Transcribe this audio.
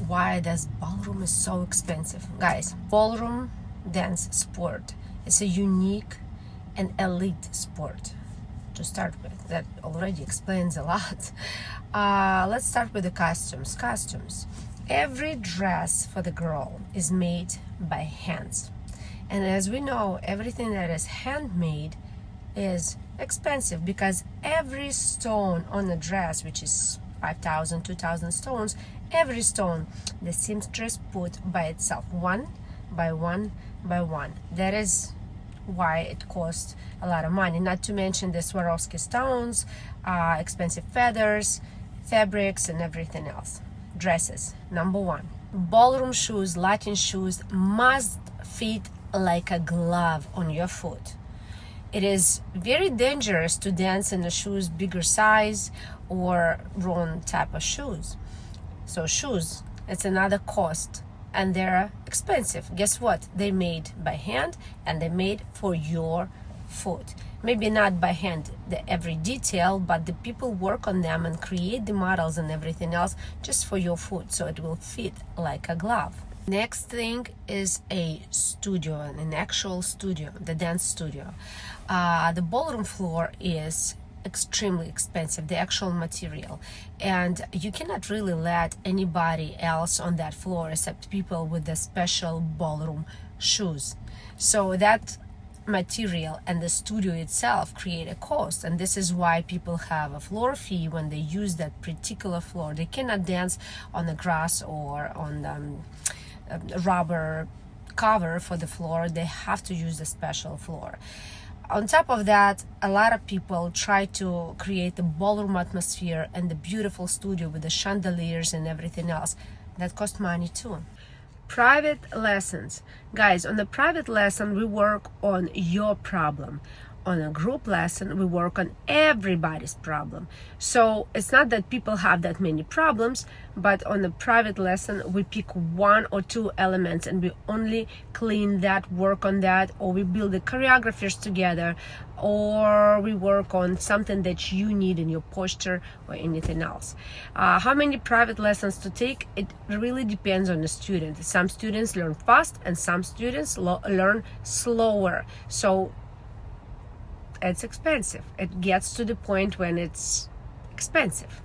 why this ballroom is so expensive. Guys, ballroom dance sport is a unique and elite sport to start with. That already explains a lot. Let's start with the costumes. Every dress for the girl is made by hands, and as we know, everything that is handmade is expensive, because every stone on a dress, which is 5,000, 2,000 stones, every stone the seamstress put by itself, one by one by one. That is why it costs a lot of money, not to mention the Swarovski stones, expensive feathers, fabrics, and everything else. Dresses, number one. Ballroom shoes, Latin shoes, must fit like a glove on your foot. It is very dangerous to dance in the shoes bigger size or wrong type of shoes. So shoes, it's another cost, and they're expensive. Guess what? They're made by hand, and they're made for your foot. Maybe not by hand every detail, but the people work on them and create the models and everything else just for your foot, so it will fit like a glove. Next thing is a studio, an actual studio, the dance studio. The ballroom floor is extremely expensive, the actual material, and you cannot really let anybody else on that floor except people with the special ballroom shoes. So that material and the studio itself create a cost, and this is why people have a floor fee when they use that particular floor. They cannot dance on the grass or on the rubber cover for the floor. They have to use the special floor. On top of that, a lot of people try to create the ballroom atmosphere and the beautiful studio with the chandeliers and everything else. That costs money too. Private lessons. Guys, on the private lesson, we work on your problem. On a group lesson, we work on everybody's problem. So it's not that people have that many problems, but on a private lesson, we pick one or two elements and we only clean that, work on that, or we build the choreographers together, or we work on something that you need in your posture or anything else. How many private lessons to take? It really depends on the student. Some students learn fast and some students learn slower. So it's expensive. It gets to the point when it's expensive.